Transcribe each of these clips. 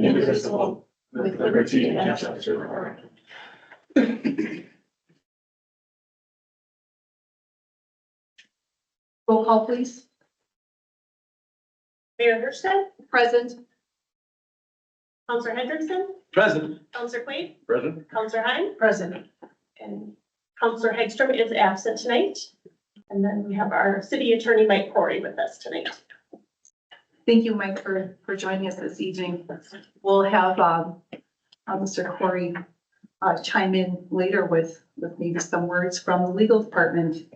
indivisible, with liberty and justice for all. Roll call, please. Mayor Hurstead, Present. Counselor Hendrickson, Present. Counselor Quaid, Present. Counselor Hine, Present. and Counselor Hagstrom is absent tonight. And then we have our city attorney, Mike Corey, with us tonight. Thank you, Mike, for joining us this evening. We'll have, Mr. Corey, chime in later with maybe some words from the legal department.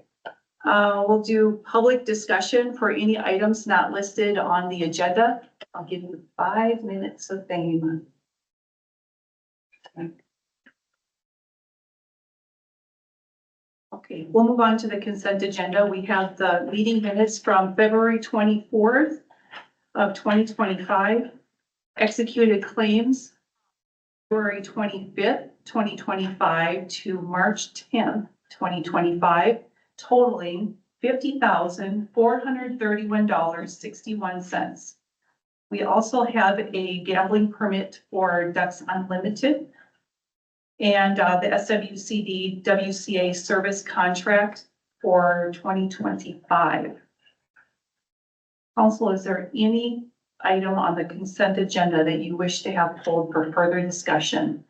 We'll do public discussion for any items not listed on the agenda. I'll give you 5 minutes of fame. Okay, we'll move on to the consent agenda. We have the meeting minutes from February 24th of 2025, executed claims February 25th, 2025 to March 10th, 2025, totaling $50,431.61. We also have a gambling permit for Ducks Unlimited and the SWCD WCA service contract for 2025. Council, is there any item on the consent agenda that you wish to have pulled for further discussion?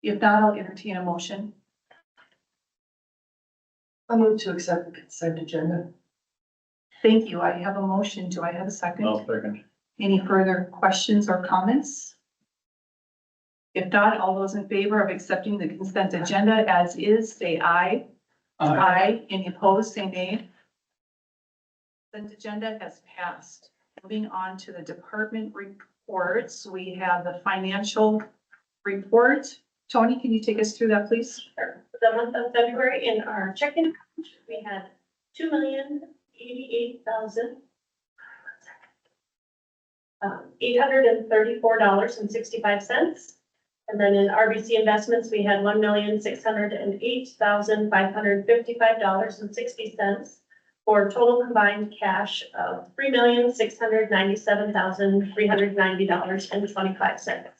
If not, I'll entertain a motion. I'll move to accept the consent agenda. Thank you. I have a motion. Do I have a second? Second. Any further questions or comments? If not, all those in favor of accepting the consent agenda as is, say aye. Aye. Any opposed, say nay. Consent agenda has passed. Moving on to the department reports, we have the financial report. Tony, can you take us through that, please? For the month of February, in our checking account, we had $2,088,834.65. And then in RBC investments, we had $1,608,555.60 for total combined cash of $3,697,390.25.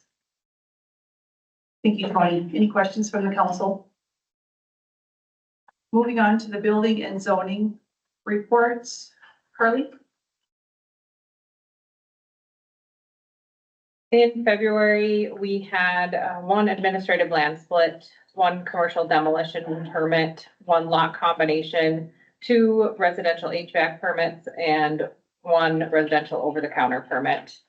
Thank you, Tony. Any questions from the council? Moving on to the building and zoning reports. Carly? In February, we had one administrative land split, one commercial demolition permit, one lot combination, 2 residential HVAC permits, and 1 residential over-the-counter permit.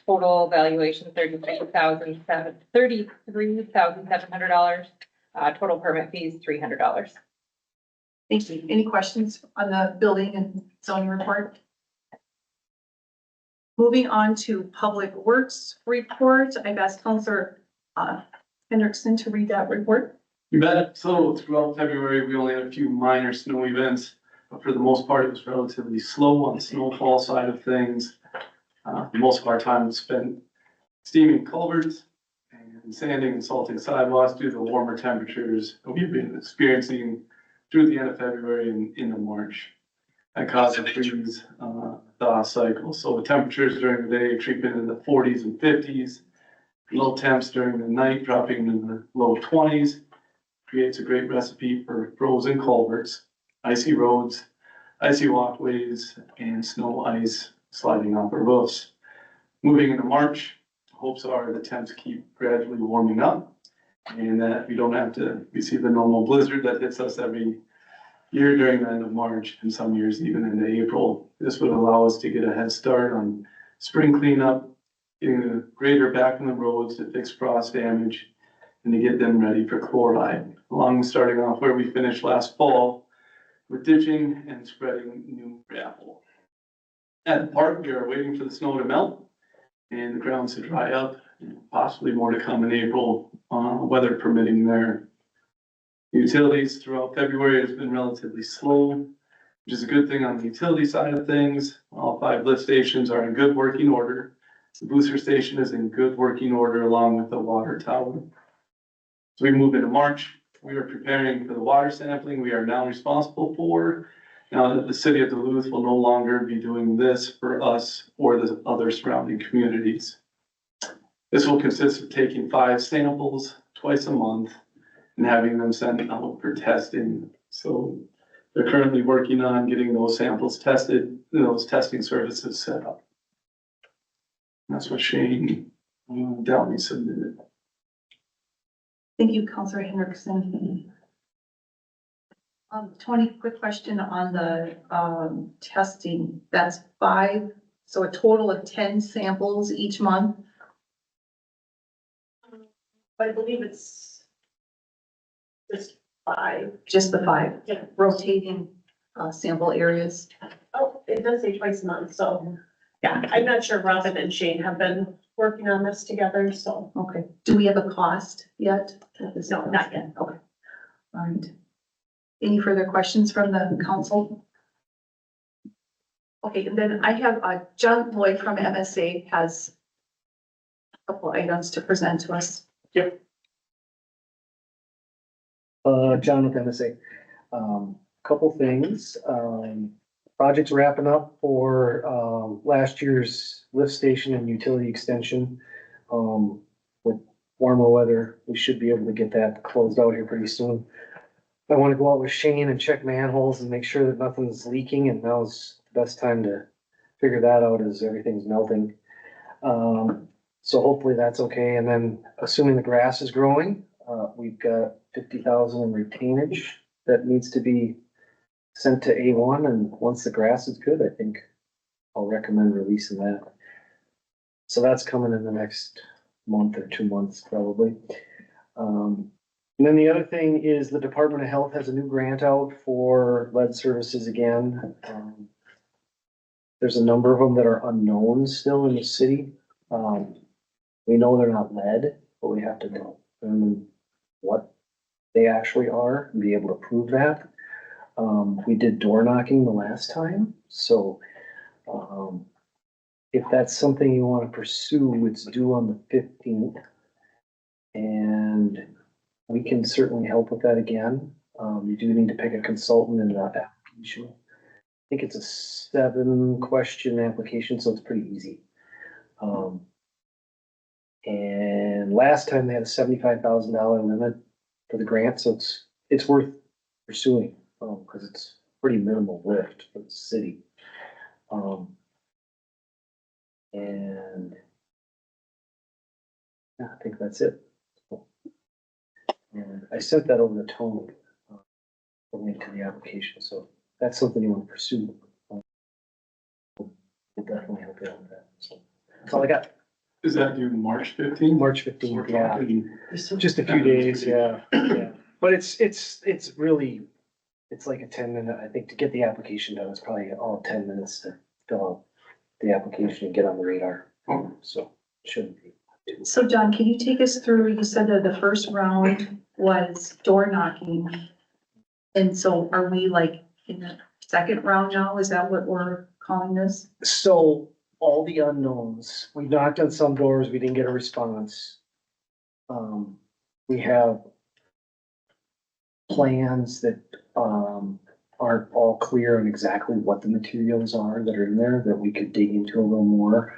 Total valuation $33,700. Total permit fees $300. Thank you. Any questions on the building and zoning report? Moving on to public works report, I've asked Councilor Hendrickson to read that report. You bet. So throughout February, we only had a few minor snow events, but for the most part, it was relatively slow on the snowfall side of things. Most of our time was spent steaming culverts and sanding and salting sidewalks due to the warmer temperatures that we've been experiencing through the end of February and into March. That caused a freeze thaw cycle. So the temperatures during the day creeping in the 40s and 50s, low temps during the night dropping in the low 20s, creates a great recipe for frozen culverts, icy roads, icy walkways, and snow ice sliding off our roofs. Moving into March, hopes are the temps keep gradually warming up and that we don't have to receive the normal blizzard that hits us every year during the end of March and some years even into April. This would allow us to get a head start on spring cleanup, getting the grader back on the roads to fix frost damage and to get them ready for chloride, along with starting off where we finished last fall with ditching and spreading new gravel. At the park, we are waiting for the snow to melt and the grounds to dry up, and possibly more to come in April, weather permitting there. Utilities throughout February has been relatively slow, which is a good thing on the utility side of things. All 5 lift stations are in good working order. The booster station is in good working order along with the water tower. So we move into March. We are preparing for the water sampling we are now responsible for Now, the city of Duluth will no longer be doing this for us or the other surrounding communities. This will consist of taking 5 samples twice a month and having them sent out for testing. So they're currently working on getting those samples tested, those testing services set up. That's what Shane Downey submitted. Thank you, Counselor Henriksen. Tony, quick question on the, testing. That's 5, so a total of 10 samples each month? I believe it's just 5. Just the 5, Yeah. rotating, sample areas? Oh, it does say twice a month, so, yeah, I'm not sure Robin and Shane have been working on this together, so. Okay. Do we have a cost yet? No, not yet. Okay. All right. Any further questions from the council? Okay, and then I have, John Lloyd from MSA has a couple items to present to us. John with MSA. Couple things, projects wrapping up for, last year's lift station and utility extension. With warmer weather, we should be able to get that closed out here pretty soon. I wanna go out with Shane and check manholes and make sure that nothing's leaking, and now's the best time to figure that out as everything's melting. So hopefully that's okay, and then assuming the grass is growing, we've got 50,000 in retainage that needs to be sent to A1, and once the grass is good, I think I'll recommend releasing that. So that's coming in the next month or 2 months probably. And then the other thing is the Department of Health has a new grant out for lead services again. There's a number of them that are unknown still in the city. We know they're not lead, but we have to determine what they actually are and be able to prove that. We did door knocking the last time, so if that's something you want to pursue, it's due on the 15th. And we can certainly help with that again. You do need to pick a consultant in that application. I think it's a 7-question application, so it's pretty easy. And last time they had a $75,000 limit for the grant, so it's worth pursuing, because it's pretty minimal lift for the city. And yeah, I think that's it. And I sent that over to Tony, the link to the application, so if that's something you want to pursue. We'll definitely help you out with that, so that's all I got. Is that due March 15th? March 15th, yeah, just a few days, yeah, yeah, but it's really, it's like a 10-minute, I think, to get the application done, it's probably all 10 minutes to fill out the application and get on the radar, so it shouldn't be. So John, can you take us through, you said that the first round was door knocking. And so are we like in the second round now? Is that what we're calling this? So all the unknowns, we knocked on some doors, we didn't get a response. We have plans that, aren't all clear on exactly what the materials are that are in there that we could dig into a little more,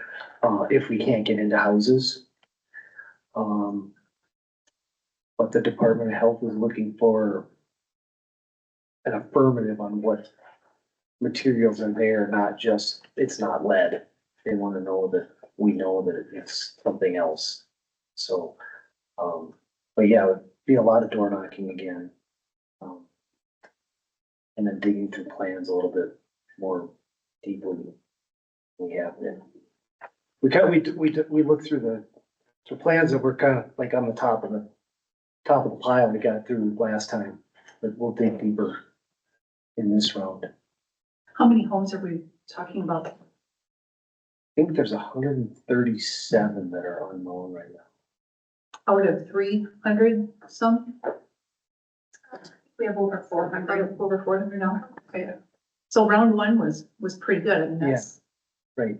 if we can't get into houses. But the Department of Health is looking for an affirmative on what materials are there, not just, it's not lead. They want to know that we know that it's something else. So, but yeah, it would be a lot of door knocking again. And then digging through plans a little bit more deeply than we have been. We looked through the plans that were kind of like on the top of the pile we got through last time, but we'll dig deeper in this round. How many homes are we talking about? I think there's 137 that are unknown right now. Out of 300 some? We have over 400. Over 400 now? Okay. So round one was pretty good. I mean, that's, Right.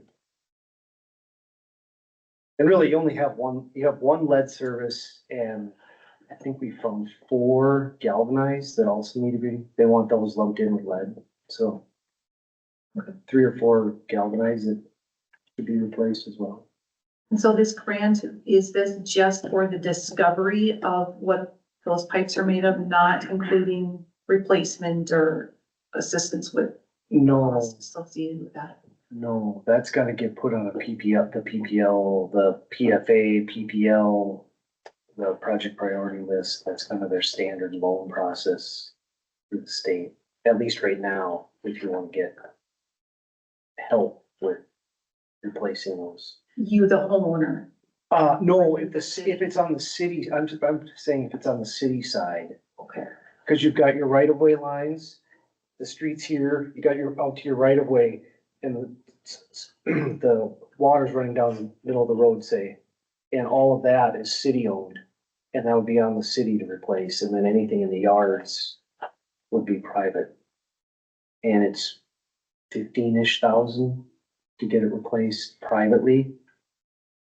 And really, you only have you have one lead service, and I think we found 4 galvanized that also need to be, they want those lumped in with lead. So 3 or 4 galvanized that should be replaced as well. And so this grant, is this just for the discovery of what those pipes are made of, not including replacement or assistance with No, costs associated with that? no, that's gotta get put on a PPL, the PPL, the PFA, PPL, the project priority list. That's kind of their standard loan process through the state, at least right now, if you want to get help with replacing those. You, the homeowner, No, if if it's on the city, I'm saying if it's on the city side, okay, cause you've got your right of way lines, the streets here, you got your, out to your right of way, and the water's running down the middle of the road, say, and all of that is city owned, and that would be on the city to replace, and then anything in the yards would be private. And it's 15-ish thousand to get it replaced privately.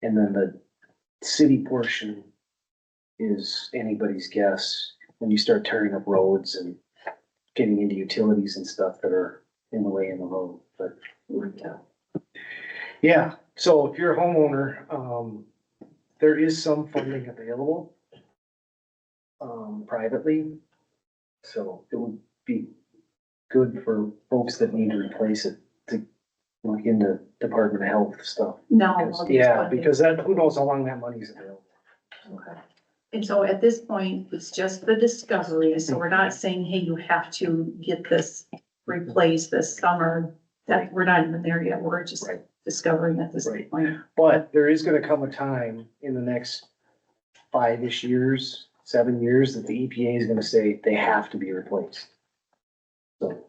And then the city portion is anybody's guess when you start tearing up roads and getting into utilities and stuff that are in the way in the road, but. Yeah, so if you're a homeowner, there is some funding available, privately. So it would be good for folks that need to replace it to look into Department of Health stuff. now. Because- all these Yeah, funding. because that, who knows how long that money's available. Okay. And so at this point, it's just the discovery, so we're not saying, hey, you have to get this replaced this summer. That, we're not even there yet, we're just Right. discovering at this Right. point. But there is gonna come a time in the next 5-ish years, 7 years, that the EPA is gonna say they have to be replaced. So,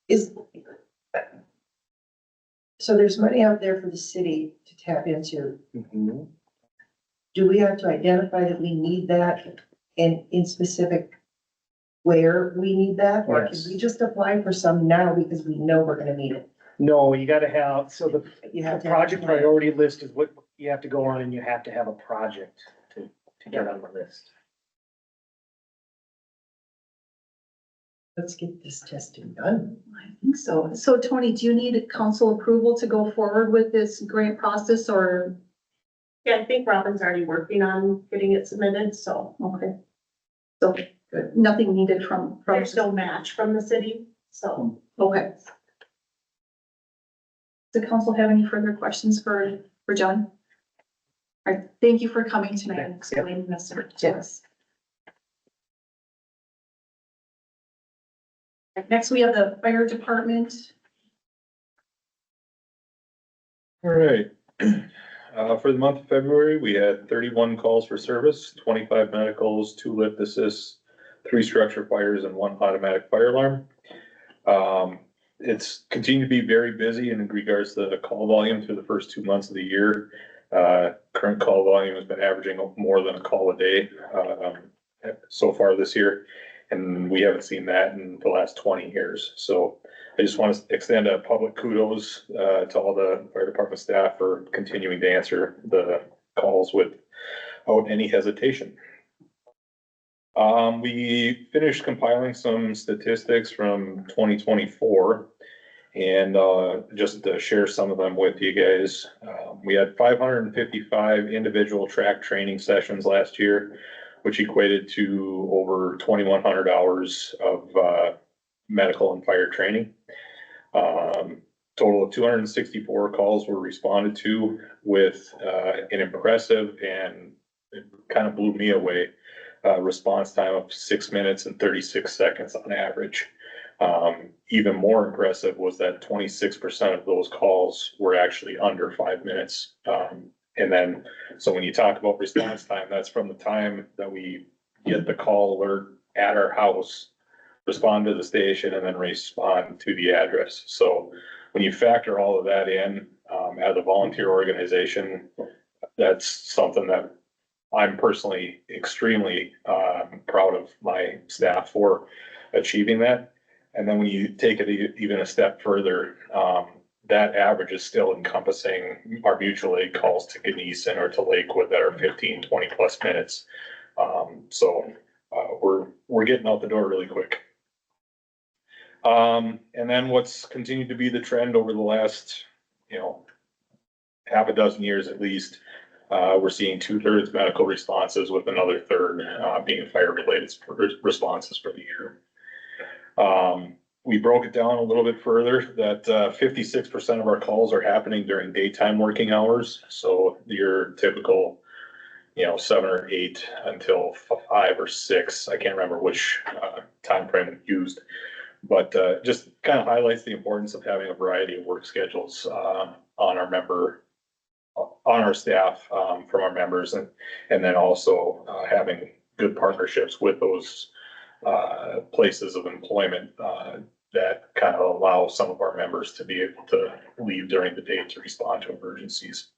Is, so there's money out there for the city to tap into. mhm. Do we have to identify that we need that and in specific where we need that? Or can Yes. we just apply for some now because we know we're gonna need it? No, you gotta have, so the You have the to have a project plan. priority list is what you have to go on, and you have to have a project to get on the list. Let's get this testing done. I think so. So Tony, do you need council approval to go forward with this grant process or? Yeah, I think Robin's already working on getting it submitted, so Okay. So, nothing needed from. there's no match from the city, so. Okay. Does the council have any further questions for John? All right, thank you for coming tonight and explaining this to us. Next, we have the fire department. All right. For the month of February, we had 31 calls for service, 25 medicals, 2 lift assists, 3 structure fires, and 1 automatic fire alarm. It's continued to be very busy in regards to the call volume through the first 2 months of the year. Current call volume has been averaging more than a call a day, so far this year. And we haven't seen that in the last 20 years. So I just want to extend a public kudos, to all the fire department staff for continuing to answer the calls without any hesitation. We finished compiling some statistics from 2024 and, just to share some of them with you guys. We had 555 individual track training sessions last year, which equated to over 2,100 hours of, medical and fire training. Total of 264 calls were responded to with, an impressive, and it kind of blew me away, response time of 6 minutes and 36 seconds on average. Even more impressive was that 26% of those calls were actually under 5 minutes. And then, so when you talk about response time, that's from the time that we get the call alert at our house, respond to the station, and then respond to the address. So when you factor all of that in, as a volunteer organization, that's something that I'm personally extremely, proud of my staff for achieving that. And then when you take it even a step further, that average is still encompassing our mutual aid calls to Gneeson or to Lakewood that are 15, 20 plus minutes. So we're we're getting out the door really quick. And then what's continued to be the trend over the last, half a dozen years at least, we're seeing 2/3 medical responses with another third, being fire-related responses for the year. We broke it down a little bit further that 56% of our calls are happening during daytime working hours. So your typical, 7 or 8 until 5 or 6. I can't remember which time frame used, but just kind of highlights the importance of having a variety of work schedules on our staff from our members, and then also having good partnerships with those places of employment that kind of allow some of our members to be able to leave during the day to respond to emergencies.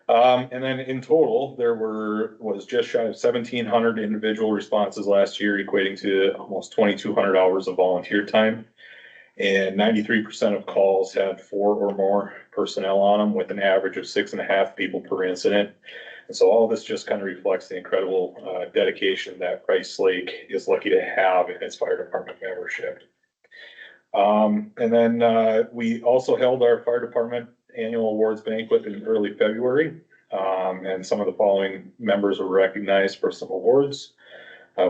And then in total, there was just shy of 1,700 individual responses last year, equating to almost 2,200 hours of volunteer time. And 93% of calls had 4 or more personnel on them, with an average of 6.5 people per incident. And so all of this just kind of reflects the incredible dedication that Rice Lake is lucky to have in its fire department membership. And then we also held our fire department annual awards banquet in early February. And some of the following members were recognized for some awards.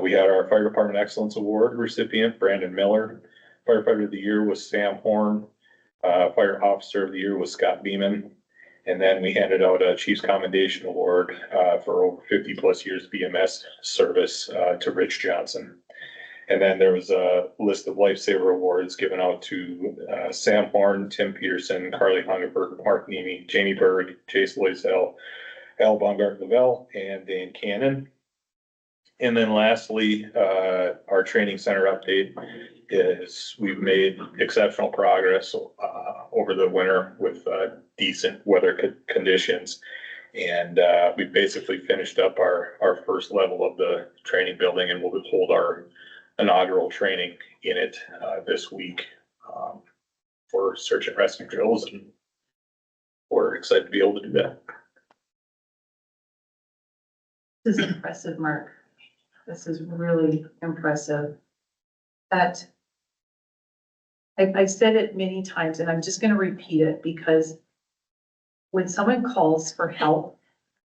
We had our Fire Department Excellence Award recipient, Brandon Miller. Firefighter of the Year was Sam Horn. Fire Officer of the Year was Scott Beeman. And then we handed out a Chief's Commendation Award for over 50 plus years BMS service to Rich Johnson. And then there was a list of Lifesaver Awards given out to Sam Horn, Tim Peterson, Carly Hungerberg, Mark Nemi, Jamie Berg, Chase Loisel, Al Baumgart Lavelle, and Dan Cannon. And then lastly, our training center update is we've made exceptional progress over the winter with decent weather conditions. And we basically finished up our first level of the training building, and we'll hold our inaugural training in it this week for search and rescue drills, and we're excited to be able to do that. This is impressive, Mark. This is really impressive. That I've said it many times, and I'm just gonna repeat it, because when someone calls for help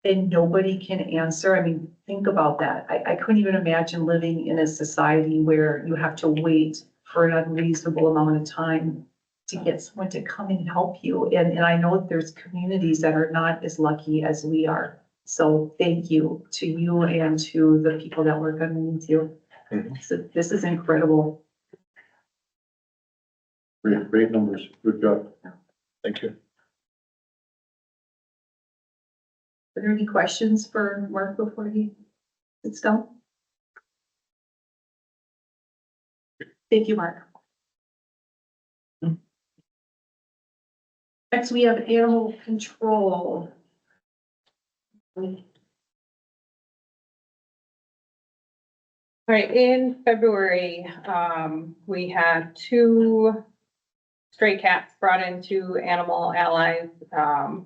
and nobody can answer, I mean, think about that. I couldn't even imagine living in a society where you have to wait for an unreasonable amount of time to get someone to come and help you. And I know that there's communities that are not as lucky as we are. So thank you to you and to the people that work underneath you. So this is incredible. Great numbers. Good job. Thank you. Are there any questions for Mark before he sits down? Thank you, Mark. Next, we have animal control. All right, in February, we had 2 stray cats brought into Animal Allies, a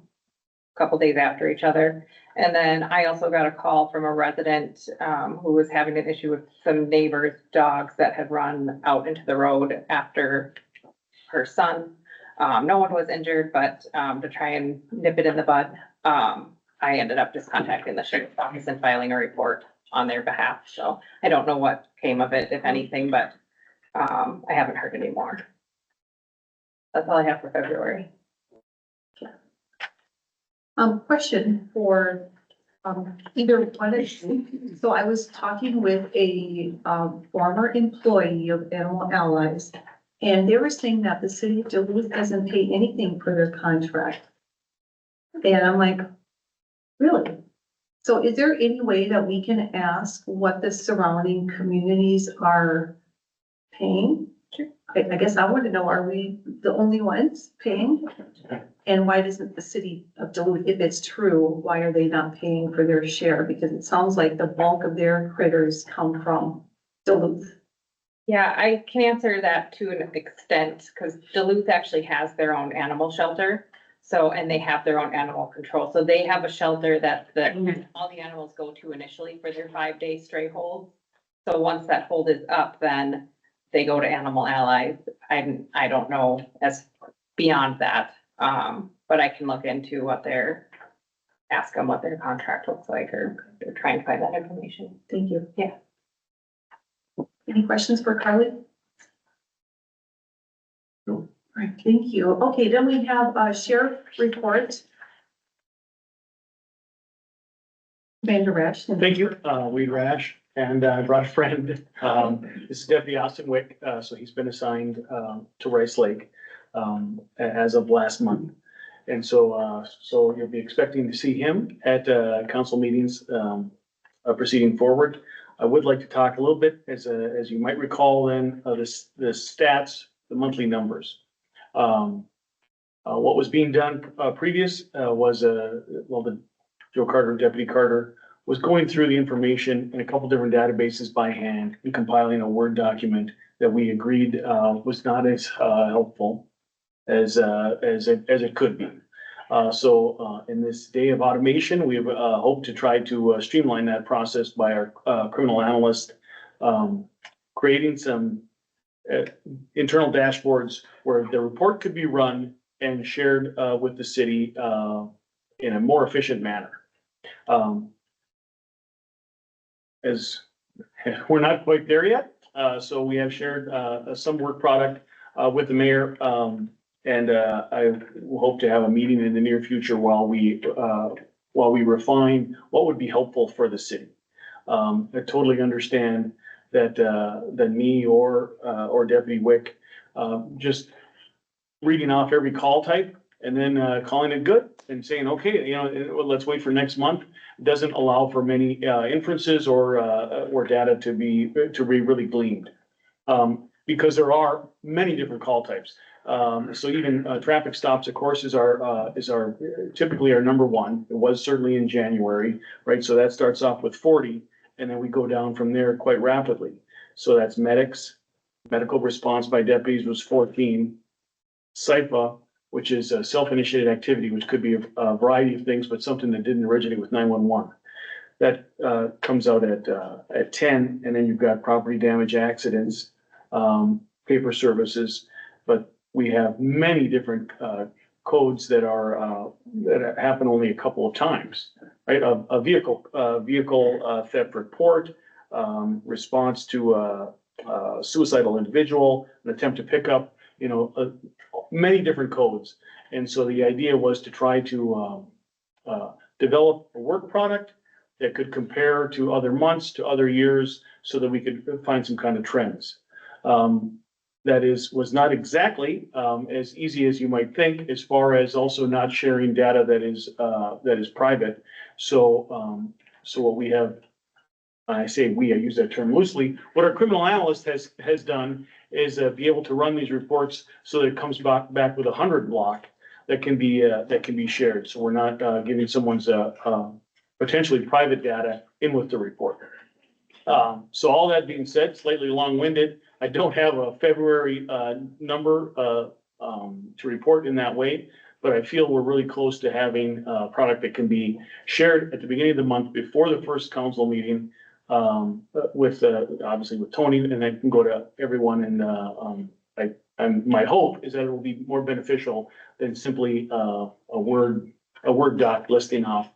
couple days after each other. And then I also got a call from a resident, who was having an issue with some neighbors' dogs that had run out into the road after her son. No one was injured, but, to try and nip it in the bud, I ended up just contacting the sheriff's office and filing a report on their behalf. So I don't know what came of it, if anything, but I haven't heard any more. That's all I have for February. Question for, either one of you. So I was talking with a, former employee of Animal Allies, and they were saying that the city of Duluth doesn't pay anything for their contract. And I'm like, really? So is there any way that we can ask what the surrounding communities are paying? I guess I want to know, are we the only ones paying? And why doesn't the city of Duluth, if it's true, why are they not paying for their share? Because it sounds like the bulk of their critters come from Duluth. Yeah, I can answer that to an extent, because Duluth actually has their own animal shelter. So, and they have their own animal control. So they have a shelter that all the animals go to initially for their 5-day stray hold. So once that hold is up, then they go to Animal Allies. I don't know as beyond that. But I can look into ask them what their contract looks like, or try and find that information. Thank you. Yeah. Any questions for Carly? No. All right, thank you. Okay, then we have a sheriff report. Vander Rash. Thank you, Wade Rash, and I brought a friend. This is Deputy Austin Wick, so he's been assigned to Rice Lake as of last month. And so you'll be expecting to see him at council meetings proceeding forward. I would like to talk a little bit, as you might recall then, the stats, the monthly numbers. What was being done previous was, Joe Carter, Deputy Carter, was going through the information in a couple different databases by hand and compiling a Word document that we agreed was not as helpful as it could be. So in this day of automation, we hope to try to streamline that process by our criminal analyst creating some internal dashboards where the report could be run and shared with the city in a more efficient manner. As we're not quite there yet, so we have shared some work product with the mayor. And I hope to have a meeting in the near future while we refine what would be helpful for the city. I totally understand that me or Deputy Wick just reading off every call type and then calling it good and saying, okay, let's wait for next month, doesn't allow for many inferences or data to be really gleaned. Because there are many different call types. So even traffic stops, of course, is typically our number one. It was certainly in January, right? So that starts off with 40, and then we go down from there quite rapidly. So that's medics, medical response by deputies was 14. SIPA, which is a self-initiated activity, which could be a variety of things, but something that didn't originate with 911. That comes out at 10, and then you've got property damage, accidents, paper services, but we have many different codes that happen only a couple of times, right? A vehicle theft report, response to a suicidal individual, an attempt to pick up, many different codes. And so the idea was to try to develop a work product that could compare to other months, to other years, so that we could find some kind of trends. That was not exactly as easy as you might think, as far as also not sharing data that is private. So what we have, I say we, I use that term loosely, what our criminal analyst has done is be able to run these reports so that it comes back with 100 block that can be shared. So we're not giving someone's potentially private data in with the report. So all that being said, slightly long-winded, I don't have a February number to report in that way, but I feel we're really close to having a product that can be shared at the beginning of the month before the first council meeting with obviously with Tony, and then can go to everyone. And my hope is that it will be more beneficial than simply a Word doc listing off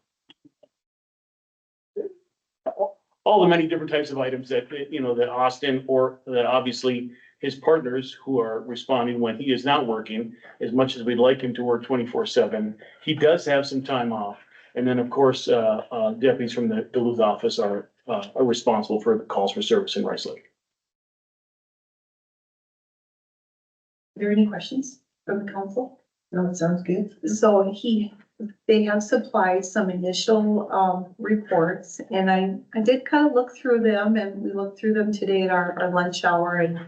all the many different types of items that, that Austin or that obviously his partners who are responding when he is not working, as much as we'd like him to work 24/7, he does have some time off. And then, of course, deputies from the Duluth office are responsible for the calls for service in Rice Lake. Are there any questions from the council? No, it sounds good. So they have supplied some initial reports, and I did kind of look through them, and we looked through them today at our lunch hour, and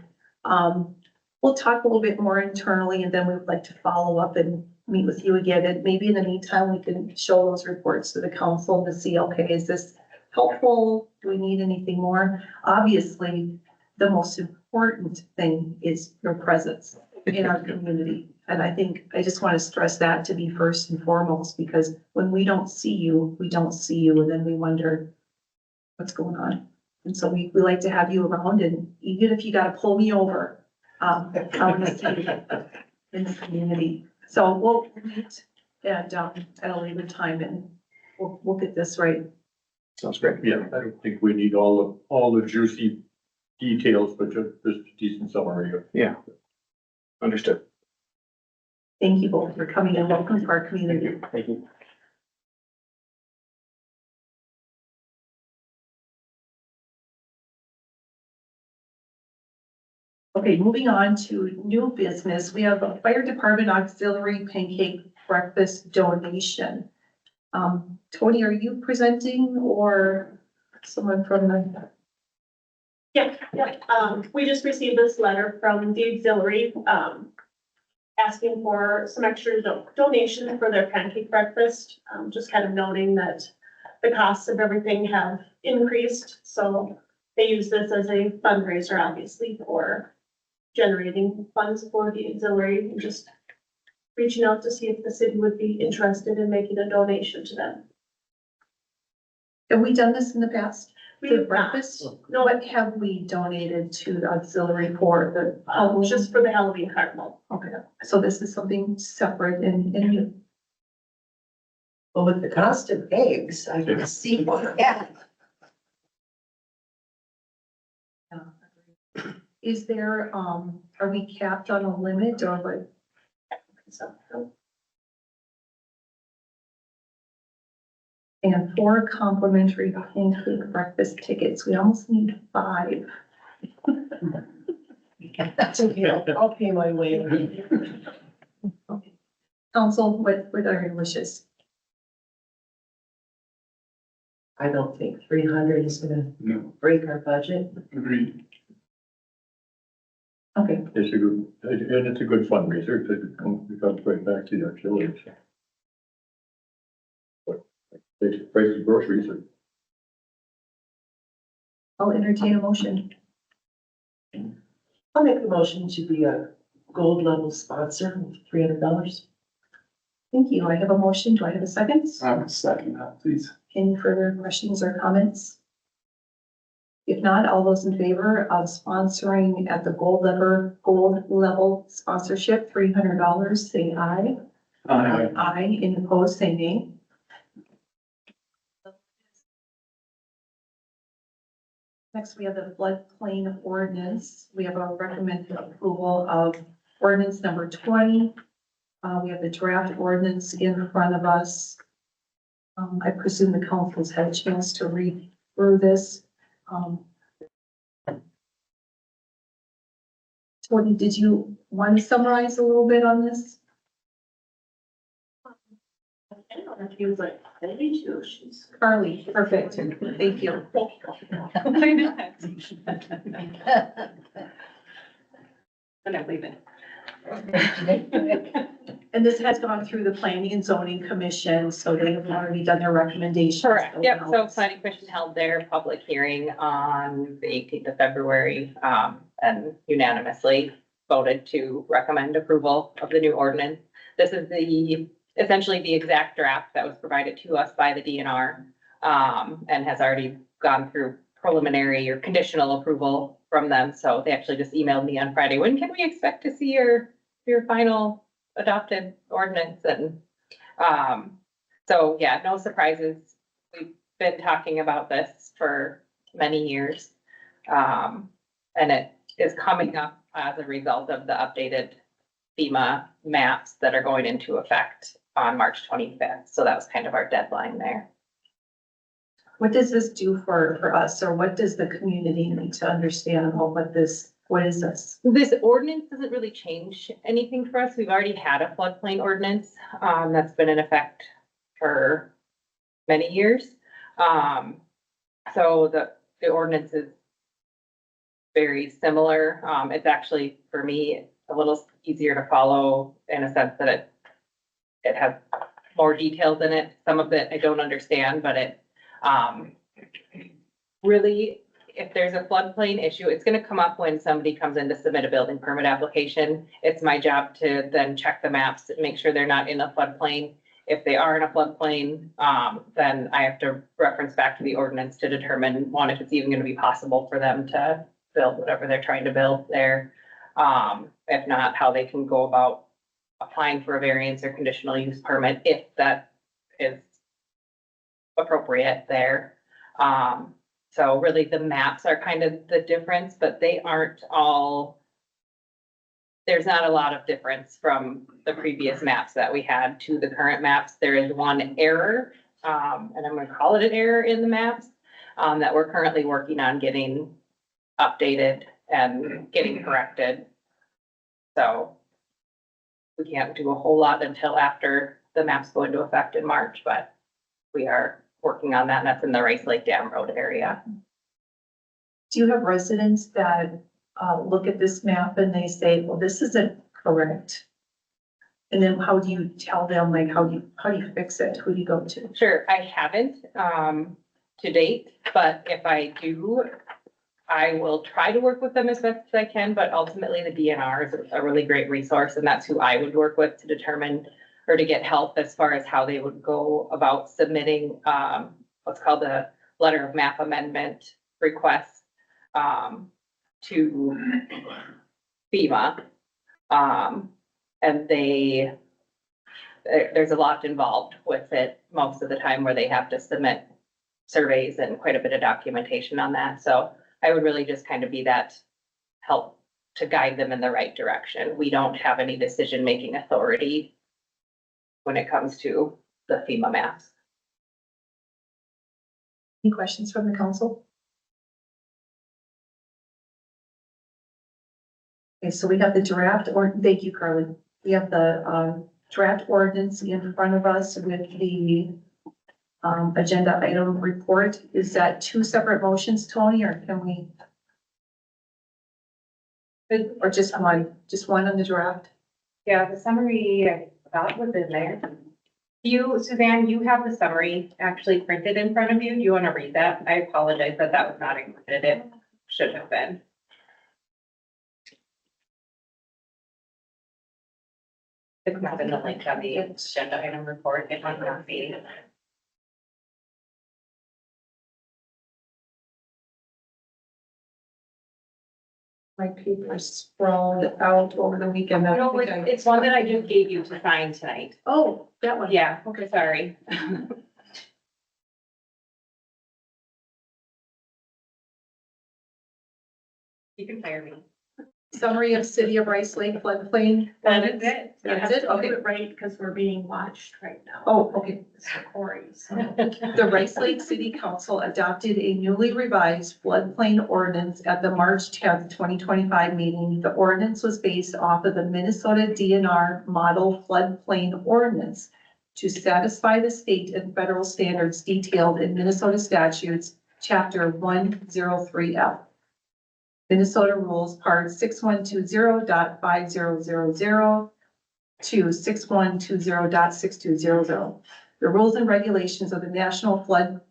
we'll talk a little bit more internally, and then we would like to follow up and meet with you again. And maybe in the meantime, we can show those reports to the council to see, okay, is this helpful? Do we need anything more? Obviously, the most important thing is your presence in our community. And I just want to stress that to be first and foremost, because when we don't see you, and then we wonder what's going on. And so we like to have you around, and even if you gotta pull me over, I want to see you in the community. So we'll meet at a later time, and we'll get this right. Sounds great. Yeah, I don't think we need all the juicy details, but just a decent summary of. Understood. Thank you both for coming, and welcome to our community. Thank you. Okay, moving on to new business, we have a fire department auxiliary pancake breakfast donation. Tony, are you presenting or someone from the? Yeah, we just received this letter from the auxiliary, asking for some extra donation for their pancake breakfast. Just kind of noting that the costs of everything have increased, so they use this as a fundraiser, obviously, for generating funds for the auxiliary, and just reaching out to see if the city would be interested in making a donation to them. Have we done this in the past? We For have not. breakfast? No, What have we donated to the auxiliary for the? just for the Halloween carnival. Okay, so this is something separate and new. Well, with the cost of eggs, I can see why. Yeah. Is there, are we capped on a limit or what? So, And 4 complimentary pancake breakfast tickets, we almost need 5. That's okay, I'll pay my way. Council, what are your wishes? I don't think 300 is gonna No, break our budget. agreed. Okay, It's a good, and it's a good fundraiser, because it comes right back to the auxiliary. So. But they price of groceries are. I'll entertain a motion. I'll make a motion to be a gold level sponsor with $300. Thank you. I have a motion. Do I have a second? Second that, please. Any further questions or comments? If not, all those in favor of sponsoring at the gold level sponsorship, $300, say aye. Aye. Any opposed, say nay. Next, we have the floodplain ordinance. We have a recommended approval of ordinance number 20. We have the draft ordinance in front of us. I presume the council's had a chance to read through this. Tony, did you want to summarize a little bit on this? I don't know if he was like, maybe too, she's. Carly, perfect. Thank you. And I'm leaving. And this has gone through the planning and zoning commission, so they have already done their recommendations. Correct, yep, so planning commission held their public hearing on the 18th of February, and unanimously voted to recommend approval of the new ordinance. This is essentially the exact draft that was provided to us by the DNR, and has already gone through preliminary or conditional approval from them, so they actually just emailed me on Friday, when can we expect to see your final adopted ordinance? And, so yeah, no surprises. We've been talking about this for many years. And it is coming up as a result of the updated FEMA maps that are going into effect on March 25th. So that was kind of our deadline there. What does this do for us, or what does the community need to understand about what is this? This ordinance doesn't really change anything for us. We've already had a floodplain ordinance, that's been in effect for many years. So the ordinance is very similar. It's actually, for me, a little easier to follow in a sense that it has more details in it. Some of it I don't understand, but it, really, if there's a floodplain issue, it's gonna come up when somebody comes in to submit a building permit application. It's my job to then check the maps, make sure they're not in a floodplain. If they are in a floodplain, then I have to reference back to the ordinance to determine, one, if it's even gonna be possible for them to build whatever they're trying to build there. If not, how they can go about applying for a variance or conditional use permit, if that is appropriate there. So really the maps are kind of the difference, but they aren't all, there's not a lot of difference from the previous maps that we had to the current maps. There is one error, and I'm gonna call it an error in the maps, that we're currently working on getting updated and getting corrected. So we can't do a whole lot until after the maps go into effect in March, but we are working on that, and that's in the Rice Lake Dam Road area. Do you have residents that, look at this map and they say, well, this isn't correct? And then how do you tell them, like, how do you fix it? Who do you go to? Sure, I haven't, to date, but if I do, I will try to work with them as best as I can, but ultimately the DNR is a really great resource, and that's who I would work with to determine or to get help as far as how they would go about submitting, what's called a letter of map amendment request, to FEMA. And there's a lot involved with it most of the time, where they have to submit surveys and quite a bit of documentation on that. So I would really just kind of be that help to guide them in the right direction. We don't have any decision-making authority when it comes to the FEMA maps. Any questions from the council? Okay, so we got the draft, or, thank you, Carly. We have the, draft ordinance in front of us with the, agenda item report. Is that two separate motions, Tony, or can we? Or just one on the draft? Yeah, the summary, I thought was in there. You, Suzanne, you have the summary actually printed in front of you. Do you want to read that? I apologize that that was not included. It should have been. It's not in the link on the agenda item report. It might not be. My paper's sprawled out over the weekend. I don't No, think it's one that I just gave you to sign tonight. Oh, that one. Yeah, okay, sorry. You can fire me. Summary of City of Rice Lake floodplain. That is it. That's it, okay. Do it right, because we're being watched right now. Oh, okay. It's recording, so. The Rice Lake City Council adopted a newly revised floodplain ordinance at the March tenth, 2025 meeting. The ordinance was based off of the Minnesota DNR model floodplain ordinance to satisfy the state and federal standards detailed in Minnesota statutes, chapter 103F. Minnesota rules part 6120.5000 to 6120.6200. The rules and regulations of the National Flood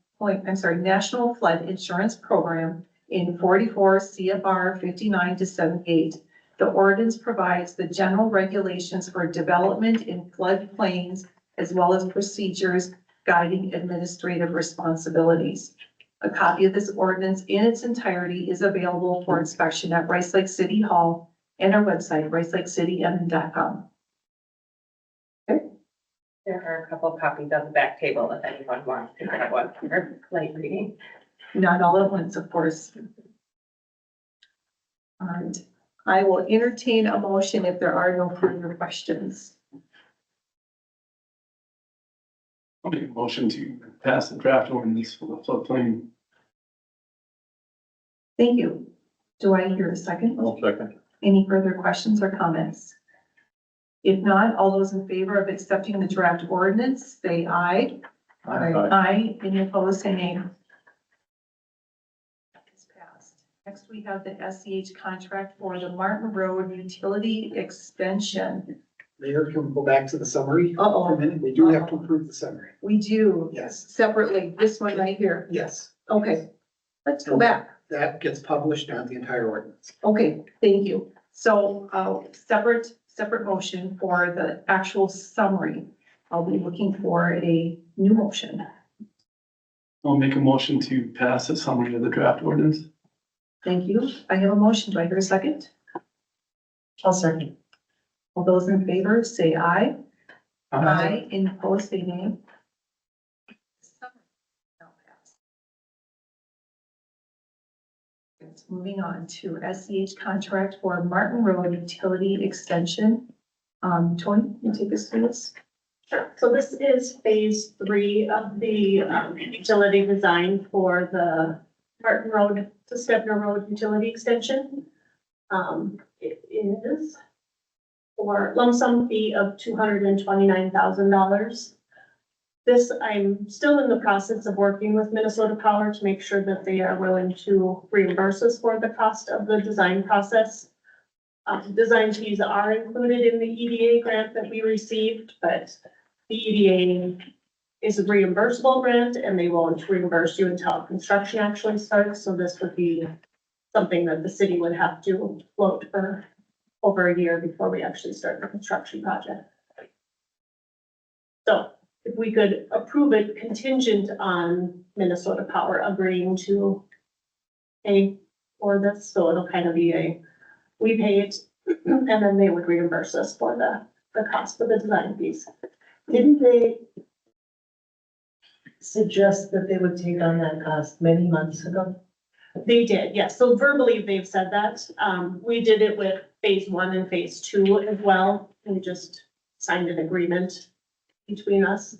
Insurance Program in 44 CFR 59-78. The ordinance provides the general regulations for development in floodplains, as well as procedures guiding administrative responsibilities. A copy of this ordinance in its entirety is available for inspection at Rice Lake City Hall and our website, ricelakecitymn.com. There are a couple of copies on the back table if anyone wants to grab one for light reading. Not all at once, of course. All right, I will entertain a motion if there are no further questions. I'll make a motion to pass the draft ordinance for the floodplain. Thank you. Do I hear a second? I'll second. Any further questions or comments? If not, all those in favor of accepting the draft ordinance, say aye. Aye. Aye. Any opposed, say nay. It's passed. Next, we have the SCH contract for the Martin Road Utility Extension. Mayor, can we go back to the summary? Uh-oh. For a minute, we do have to approve the summary. We do Yes, separately, this one right here. yes, Okay, let's go back. that gets published on the entire ordinance. Okay, thank you. So, separate motion for the actual summary. I'll be looking for a new motion. I'll make a motion to pass a summary of the draft ordinance. Thank you. I have a motion. Do I hear a second? I'll second. All those in favor, say aye. Any opposed, say nay. Moving on to SEH contract for Martin Road Utility Extension. Tony, you take us through this? Sure. So this is phase 3 of the utility design for the Martin Road to Stebner Road utility extension. It is for lump sum fee of $229,000. This, I'm still in the process of working with Minnesota Power to make sure that they are willing to reimburse us for the cost of the design process. Design fees are included in the EDA grant that we received, but the EDA is a reimbursable grant and they won't reimburse you until construction actually starts. So this would be something that the city would have to float for over a year before we actually start the construction project. So if we could approve it contingent on Minnesota Power agreeing to pay for this, so it'll kind of be a, we pay it, and then they would reimburse us for the cost for the design fees. Didn't they suggest that they would take on that cost many months ago? They did, yes, so verbally they've said that, we did it with phase 1 and phase 2 as well, we just signed an agreement between us.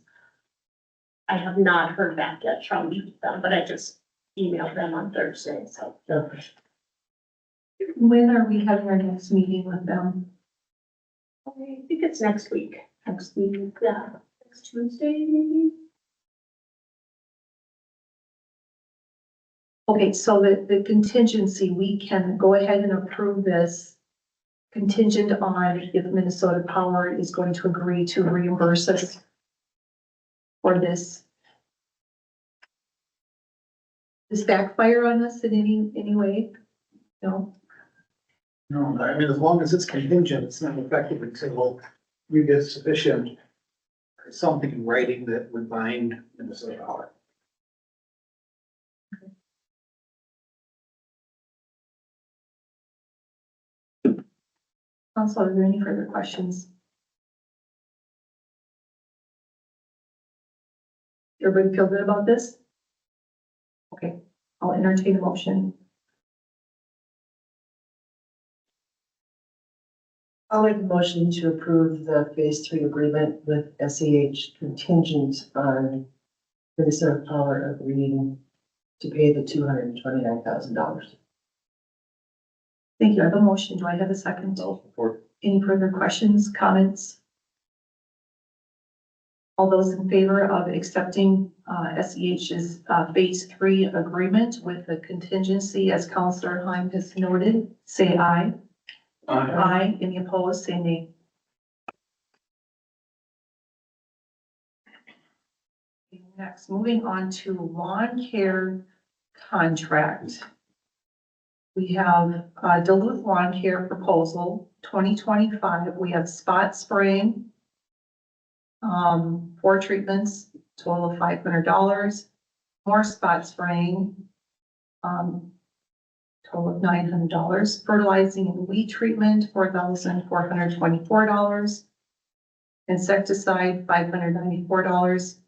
I have not heard back yet from them, but I just emailed them on Thursday, so. Okay. When are we having our next meeting with them? I think it's next week. Next week? Yeah, next Tuesday, maybe? Okay, so the contingency, we can go ahead and approve this contingent on if Minnesota Power is going to agree to reimburse us for this. Does backfire on us in any way? No? No, I mean, as long as it's contingent, it's not effective until we get sufficient something in writing that would bind Minnesota Power. Council, are there any further questions? Everybody feel good about this? Okay, I'll entertain a motion. I'll make a motion to approve the phase 3 agreement with SEH contingent on Minnesota Power agreeing to pay the $229,000. Thank you. I have a motion. Do I have a second? Any further questions, comments? All those in favor of accepting SEH's phase 3 agreement with the contingency, as Councilor Heim has noted, say aye. Aye. Any opposed, say nay. Next, moving on to lawn care contract. We have Duluth Lawn Care proposal, 2025. We have spot spraying. 4 treatments, total of $500. More spot spraying. Total of $900. Fertilizing and weed treatment, $4,424. Insecticide, $594.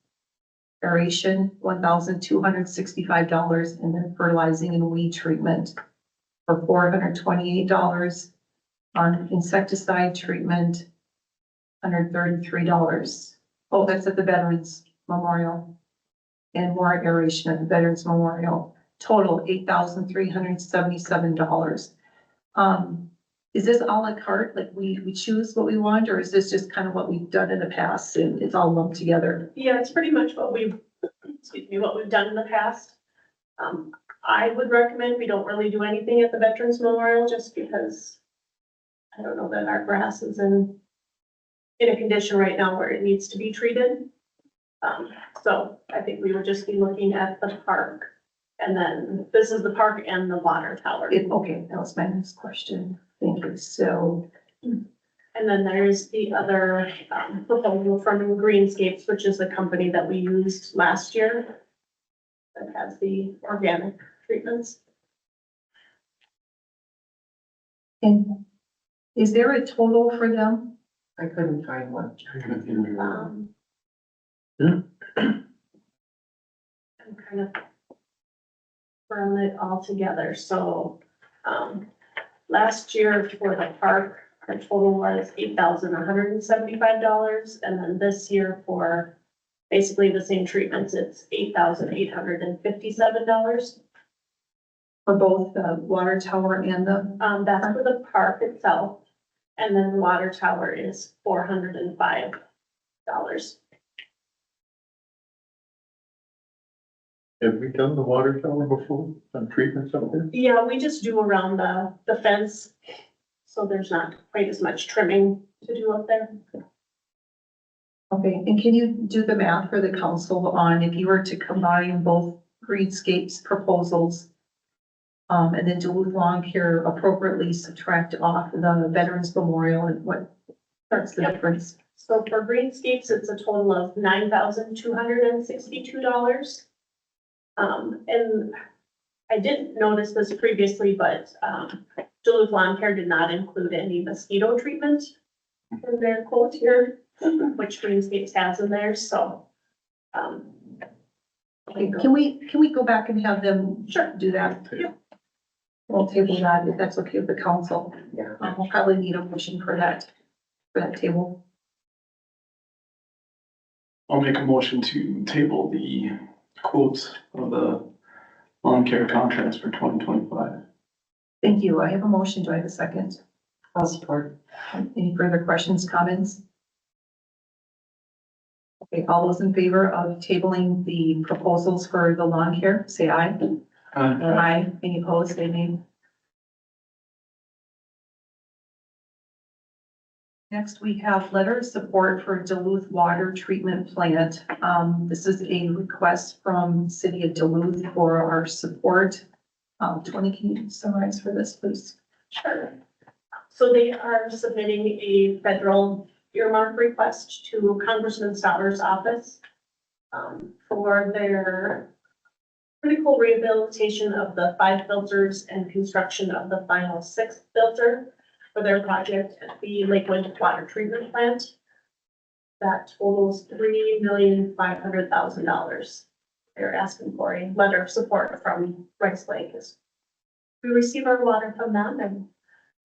Aeration, $1,265. And then fertilizing and weed treatment for $428. On insecticide treatment, $133. Oh, that's at the Veterans Memorial. And more aeration at the Veterans Memorial. Total $8,377. Is this a la carte, like we choose what we want, or is this just kind of what we've done in the past and it's all lumped together? Yeah, it's pretty much what we've, what we've done in the past. I would recommend we don't really do anything at the Veterans Memorial just because I don't know that our grass is in a condition right now where it needs to be treated. So I think we would just be looking at the park. And then this is the park and the water tower. Okay, that was my next question. Thank you. So, And And then there's the other, proposal from Greenscapes, which is the company that we used last year. That has the organic treatments. And is there a total for them? I couldn't find one. I'm kind of firm it all together, so, last year for the park, our total was $8,175, and then this year for basically the same treatments, it's $8,857. For both the water tower and the, That's for the park itself, and then the water tower is $405. Have we done the water tower before, some treatments up there? Yeah, we just do around the fence, so there's not quite as much trimming to do up there. okay, and can you do the math for the council on if you were to combine both Greenscapes proposals? And then Duluth Lawn Care appropriately subtract off the Veterans Memorial and that's the Yep. difference? So for Greenscapes, it's a total of $9,262. And I didn't notice this previously, but, Duluth Lawn Care did not include any mosquito treatment in their quote here, which Greenscapes has in there, so. Okay, can we go back and have them Sure. do that? Yeah. We'll table that if that's okay with the council. Yeah. We'll probably need a motion for that table. I'll make a motion to table the quotes of the lawn care contracts for 2025. Thank you. I have a motion. Do I have a second? I'll support. Any further questions, comments? Okay, all those in favor of tabling the proposals for the lawn care, say aye. Aye. Any opposed, say nay. Next, we have letter of support for Duluth Water Treatment Plant. This is a request from City of Duluth for our support. Tony, can you summarize for this, please? Sure. So they are submitting a federal earmark request to Congressman Sauer's office for their critical rehabilitation of the 5 filters and construction of the final 6th filter for their project at the Lakewood Water Treatment Plant. That totals $3,500,000. They're asking for a letter of support from Rice Lake as we receive our water from them, and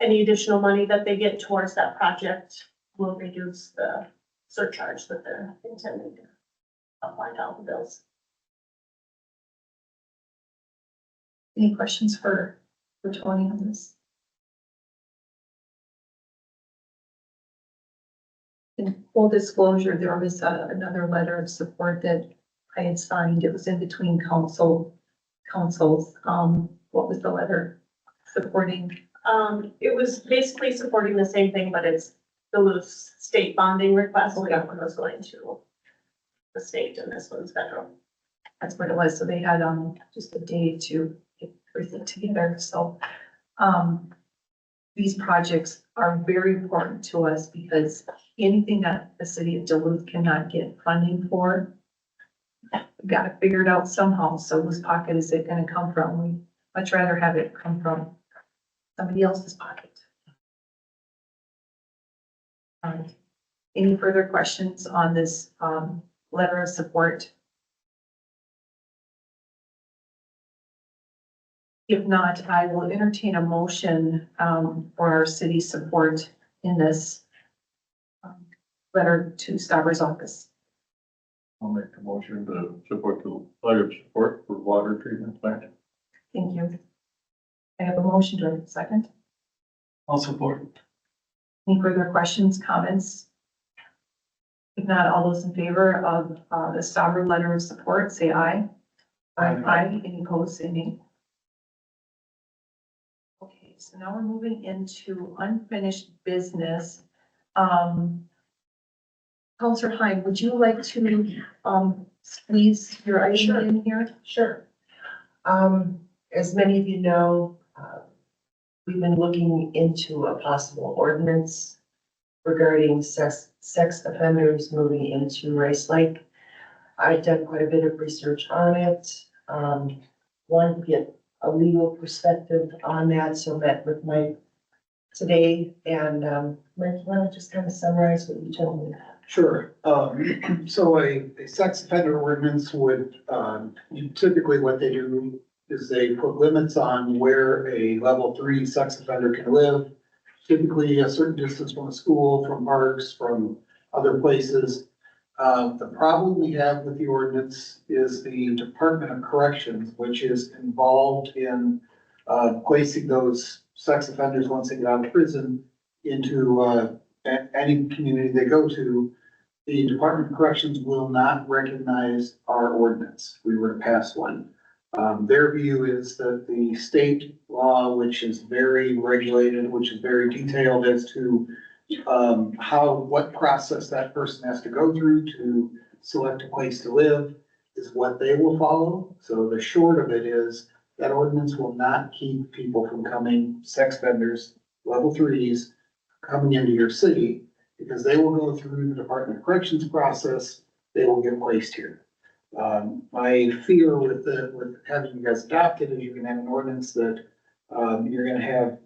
any additional money that they get towards that project will reduce the surcharge that they're intending to apply to all the bills. Any questions for Tony on this? In full disclosure, there was another letter of support that I had signed. It was in between councils. What was the letter supporting? It was basically supporting the same thing, but it's Duluth's state bonding request. So that one was going to the state and this one's federal. That's what it was. So they had just a day to get everything together. So these projects are very important to us because anything that the city of Duluth cannot get funding for, we've got to figure it out somehow. So whose pocket is it going to come from? We much rather have it come from somebody else's pocket. Any further questions on this letter of support? If not, I will entertain a motion for our city support in this letter to Staubers office. I'll make a motion to support the letter of support for water treatment plant. Thank you. I have a motion. Do I have a second? I'll support. Any further questions, comments? If not, all those in favor of the Stauber letter of support, say aye. Aye. Any opposed, say nay. Okay, so now we're moving into unfinished business. Counselor Heim, would you like to squeeze your item in here? Sure. As many of you know, we've been looking into a possible ordinance regarding sex offenders moving into Rice Lake. I've done quite a bit of research on it. One, to get a legal perspective on that, so met with Mike today, and, Mike, you wanna just kind of summarize what you told me? Sure. So a sex offender ordinance would, typically what they do is they put limits on where a level 3 sex offender can live. Typically a certain distance from a school, from parks, from other places. The problem we have with the ordinance is the Department of Corrections, which is involved in, placing those sex offenders once they get out of prison into, any community they go to. The Department of Corrections will not recognize our ordinance. We were to pass one. Their view is that the state law, which is very regulated, which is very detailed as to what process that person has to go through to select a place to live, is what they will follow. So the short of it is that ordinance will not keep people from coming, sex offenders, level 3s, coming into your city, because they will go through the Department of Corrections process. They will get placed here. My fear with having you guys adopted is you're gonna have an ordinance that, you're gonna have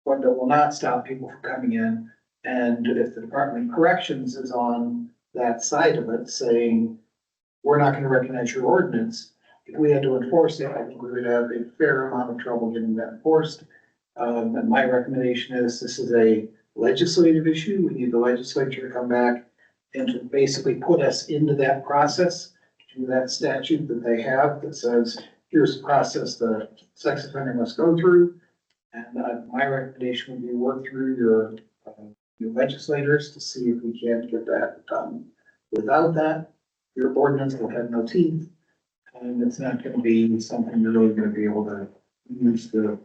one that will not stop people from coming in. And if the Department of Corrections is on that side of it, saying, we're not gonna recognize your ordinance, if we had to enforce it, I think we would have a fair amount of trouble getting that enforced. And my recommendation is, this is a legislative issue. We need the legislature to come back and to basically put us into that process, to that statute that they have that says, here's the process the sex offender must go through. And my recommendation would be work through your legislators to see if we can't get that done. Without that, your ordinance will have no teeth, and it's not gonna be something you're really gonna be able to use to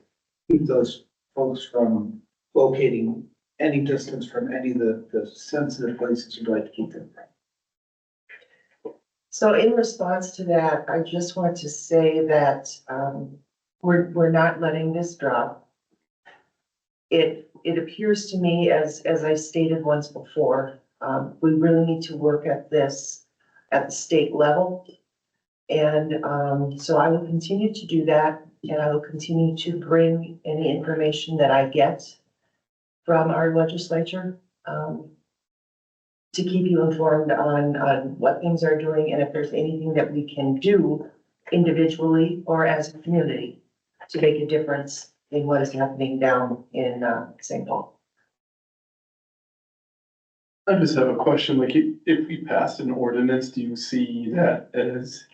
keep those folks from locating any distance from any of the sensitive places you'd like to keep them from. So in response to that, I just want to say that, we're not letting this drop. It appears to me, as I stated once before, we really need to work at this at the state level. And, so I will continue to do that, and I will continue to bring any information that I get from our legislature, to keep you informed on what things are doing, and if there's anything that we can do individually or as a community to make a difference in what is happening down in, St. Paul. I just have a question, like, if we passed an ordinance, do you see that as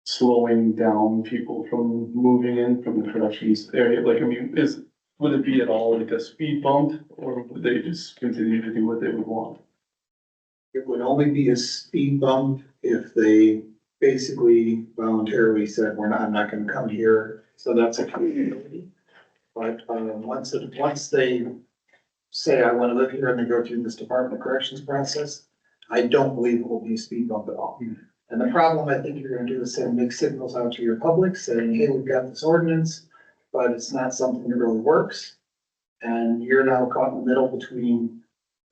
slowing down people from moving in from the corrections area? Like, I mean, would it be at all like a speed bump, or would they just continue to do what they would want? It would only be a speed bump if they basically voluntarily said, I'm not gonna come here, so that's a possibility. But, once they say, I wanna live here, and they go through this Department of Corrections process, I don't believe it will be a speed bump at all. And the problem I think you're gonna do is send mixed signals out to your public saying, hey, we've got this ordinance, but it's not something that really works. And you're now caught in the middle between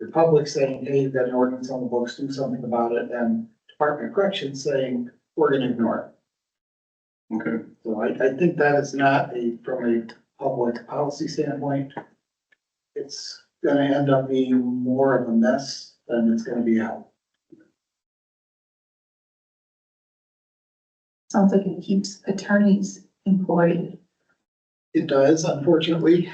the public saying, hey, you've got an ordinance on the books, do something about it, and Department of Corrections saying, we're gonna ignore it. Okay. So I think that is not from a public policy standpoint, it's gonna end up being more of a mess than it's gonna be help. Sounds like it keeps attorneys employed. It does, unfortunately.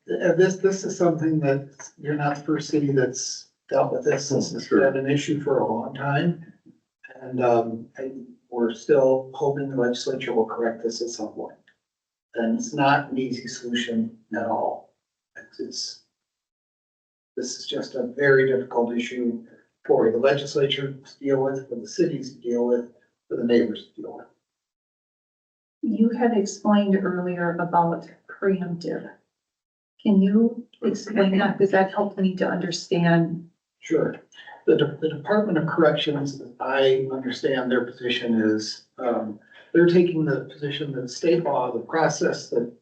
This is something that you're not the first city that's dealt with this. This has been an issue for a long time. And we're still hoping the legislature will correct this at some point. And it's not an easy solution at all. This is just a very difficult issue for the legislature to deal with, for the cities to deal with, for the neighbors to deal with. You had explained earlier about preemptive. Can you explain that? Because that helped me to understand. Sure. The Department of Corrections, I understand their position is, they're taking the position that state law, the process that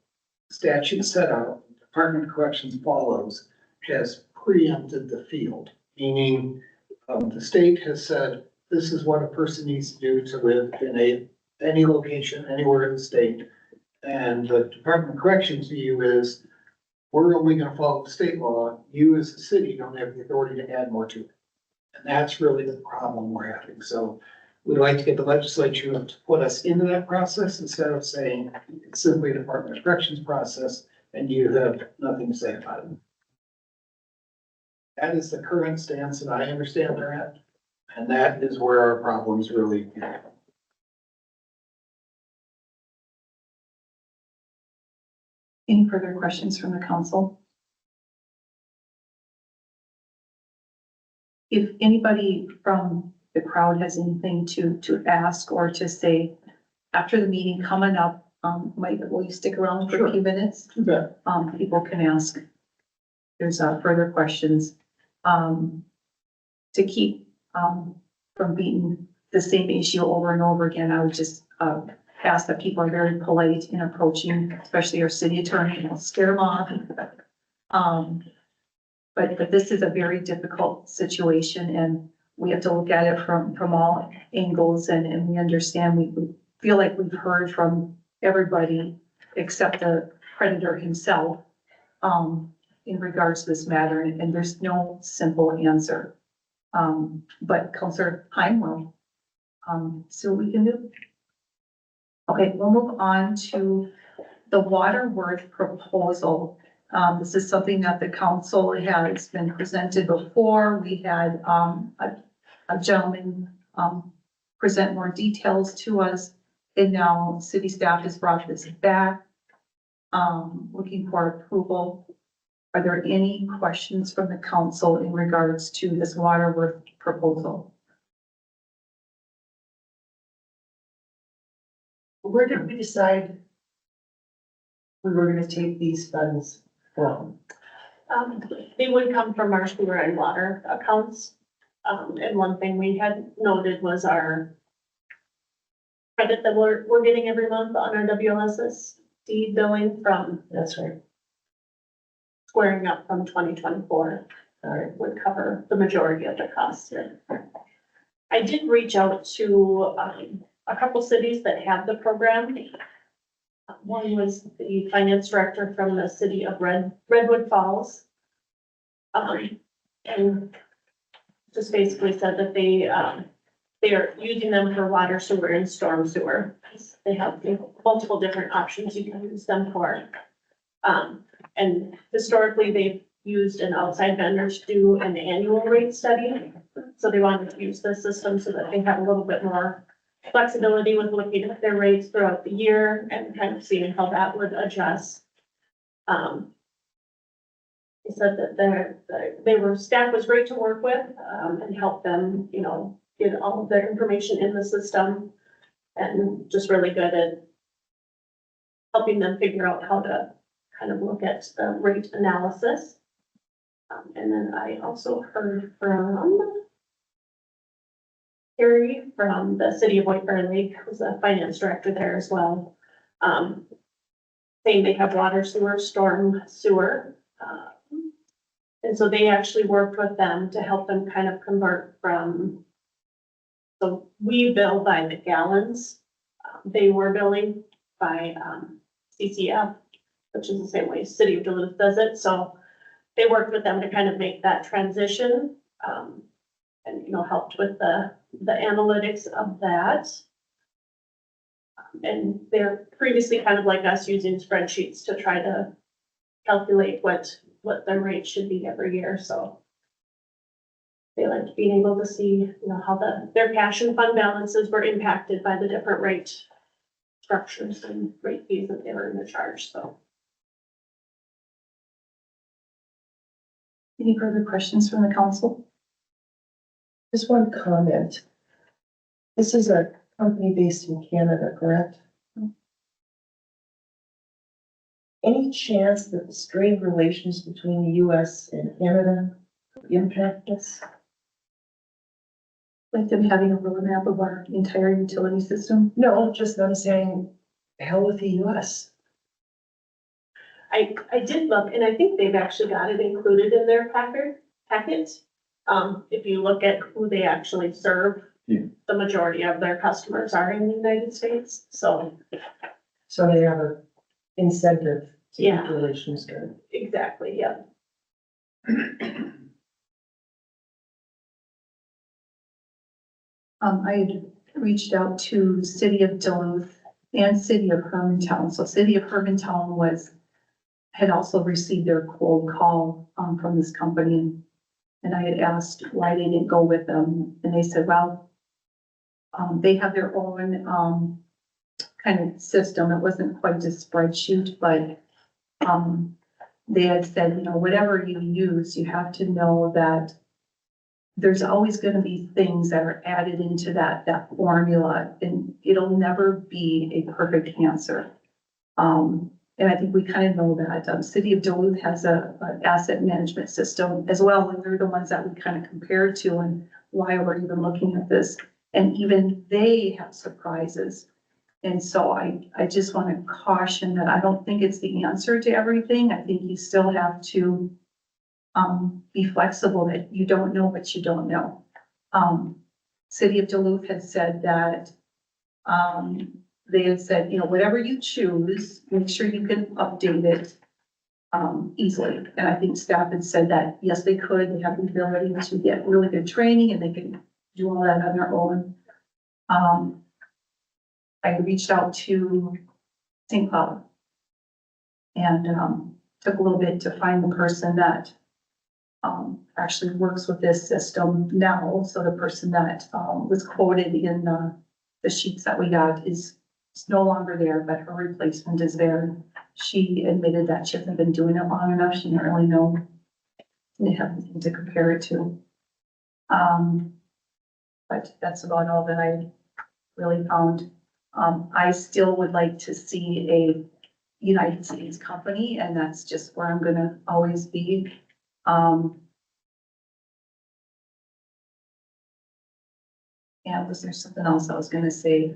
statute set out, Department of Corrections follows, has preempted the field, meaning, the state has said, this is what a person needs to do to live in any location, anywhere in the state. And the Department of Corrections view is, we're only gonna follow the state law. You as a city don't have the authority to add more to it. And that's really the problem we're having. So we'd like to get the legislature to put us into that process instead of saying it's simply a Department of Corrections process and you have nothing to say about it. That is the current stance that I understand they're at. And that is where our problems really are. Any further questions from the council? If anybody from the crowd has anything to ask or to say after the meeting coming up, will you stick around for a few minutes? Too bad. People can ask. There's further questions. To keep from beating the same issue over and over again, I would just ask that people are very polite in approaching, especially our city attorney, and scare them off. But this is a very difficult situation and we have to look at it from all angles and we understand, we feel like we've heard from everybody except the predator himself in regards to this matter, and there's no simple answer. But Counselor Heim will see what we can do. Okay, we'll move on to the Waterworth proposal. This is something that the council has been presented before. We had a gentleman present more details to us, and now city staff has brought this back, looking for approval. Are there any questions from the council in regards to this Waterworth proposal? Where did we decide we were gonna take these funds from? They would come from our sewer and water accounts. And one thing we had noted was our credit that we're getting every month on our WLSSD billing from That's right. squaring up from 2024. All right. Would cover the majority of the costs here. I did reach out to, a couple cities that have the program. One was the finance director from the city of Redwood Falls. And just basically said that they are using them for water, sewer, and storm sewer. They have multiple different options you can use them for. And historically, they've used an outside vendor to do an annual rate study. So they wanted to use this system so that they have a little bit more flexibility with looking at their rates throughout the year and kind of seeing how that would adjust. They said that staff was great to work with, and help them, get all of their information in the system and just really good at helping them figure out how to kind of look at the rate analysis. And then I also heard from Carrie from the city of White Bear Lake, who's a finance director there as well. Saying they have water, sewer, storm, sewer. And so they actually worked with them to help them kind of convert from, so we bill by the gallons. They were billing by CCF, which is the same way City of Duluth does it. So they worked with them to kind of make that transition, and, helped with the analytics of that. And they're previously kind of like us using spreadsheets to try to calculate what their rate should be every year. So they liked being able to see, how their cash and fund balances were impacted by the different rate structures and rate fees that they were in the charge, so. Any further questions from the council? Just one comment. This is a company based in Canada, correct? Any chance that the strained relations between the US and Canada impact us? Like them having a roadmap of our entire utility system? No, just them saying, hell with the US. I did look, and I think they've actually got it included in their packet. If you look at who they actually serve, Yeah. the majority of their customers are in the United States, so, So they have an incentive to keep Yeah. relations good. exactly, yeah. I had reached out to the city of Duluth and city of Hermantown. So city of Hermantown had also received their cold call, from this company. And I had asked why they didn't go with them. And they said, well, they have their own, kind of system. It wasn't quite a spreadsheet, but, they had said, whatever you use, you have to know that there's always gonna be things that are added into that formula, and it'll never be a perfect answer. And I think we kind of know that. City of Duluth has an asset management system as well, and they're the ones that we kind of compare to and why we're even looking at this. And even they have surprises. And so I just want to caution that I don't think it's the answer to everything. I think you still have to be flexible, that you don't know what you don't know. City of Duluth had said that, they had said, whatever you choose, make sure you can update it, easily. And I think staff had said that, yes, they could, they have the ability to get really good training and they can do all that on their own. I reached out to St. Cloud and, took a little bit to find the person that actually works with this system now. So the person that was quoted in the sheets that we got is no longer there, but her replacement is there. She admitted that she hasn't been doing it long enough. She didn't really know. They have anything to compare it to. But that's about all that I really found. I still would like to see a United States company, and that's just where I'm gonna always be. And was there something else I was gonna say?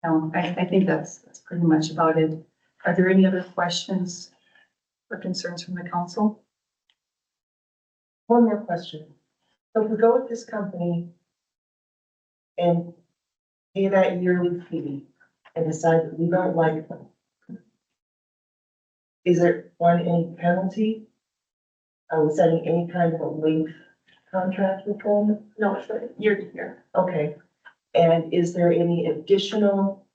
No, I think that's pretty much about it. Are there any other questions or concerns from the council? One more question. So if we go with this company and pay that yearly fee and decide that we don't like them, is there any penalty? Are we setting any kind of a length contract with them? No, it's year to year. Okay. And is there any additional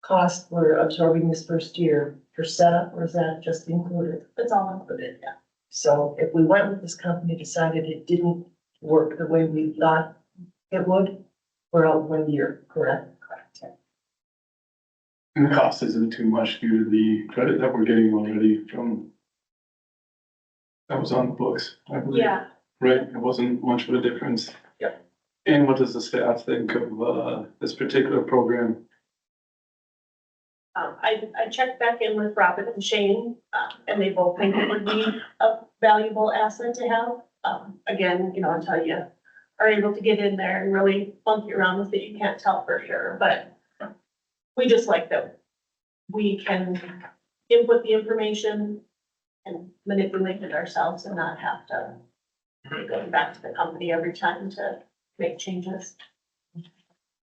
cost we're absorbing this first year for setup, or is that just included? It's all included, yeah. So if we went with this company, decided it didn't work the way we thought it would, we're out 1 year, correct? Correct. And the cost isn't too much due to the credit that we're getting already from. That was on the books, I believe. Yeah, Right, it wasn't much of a difference. Yep. And what does the staff think of, this particular program? I checked back in with Robin and Shane, and they both think it would be a valuable asset to have. Again, until you are able to get in there and really monkey around with it, you can't tell for sure, but we just like that we can input the information and manipulate it ourselves and not have to go back to the company every time to make changes.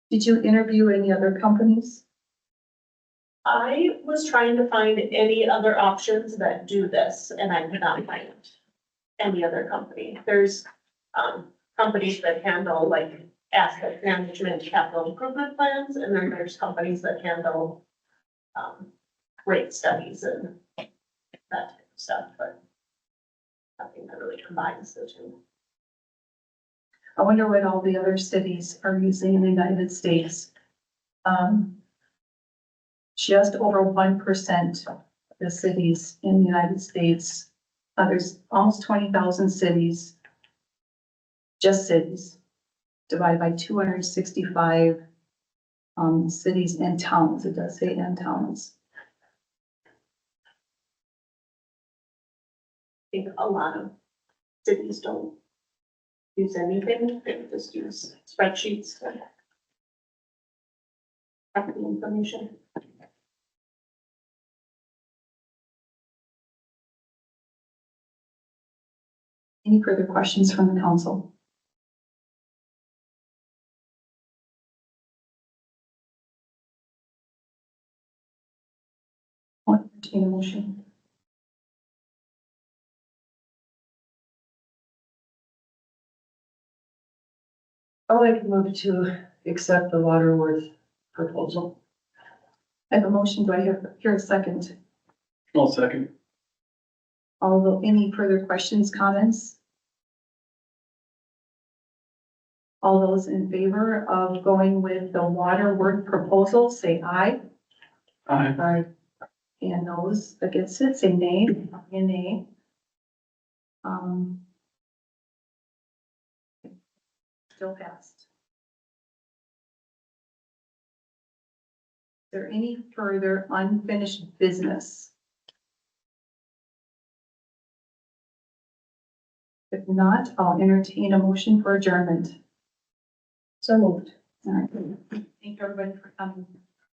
Did you interview any other companies? I was trying to find any other options that do this, and I could not find any other company. There's, companies that handle like asset management, capital improvement plans, and then there's companies that handle, rate studies and that type of stuff, but nothing that really combines the two. I wonder what all the other cities are using in the United States. Just over 1% of the cities in the United States, there's almost 20,000 cities, just cities, divided by 265 cities and towns. It does say and towns. I think a lot of cities don't use anything, they just use spreadsheets to track the information. Any further questions from the council? I'll entertain a motion. I'll make a move to accept the Waterworth proposal. I have a motion. Do I hear a second? I'll second. Any further questions, comments? All those in favor of going with the Waterworth proposal, say aye. Aye. Aye. And those against it, say nay. And nay. Still passed. Is there any further unfinished business? If not, I'll entertain a motion for adjournment. So moved. All right. Thank you, everybody, for coming.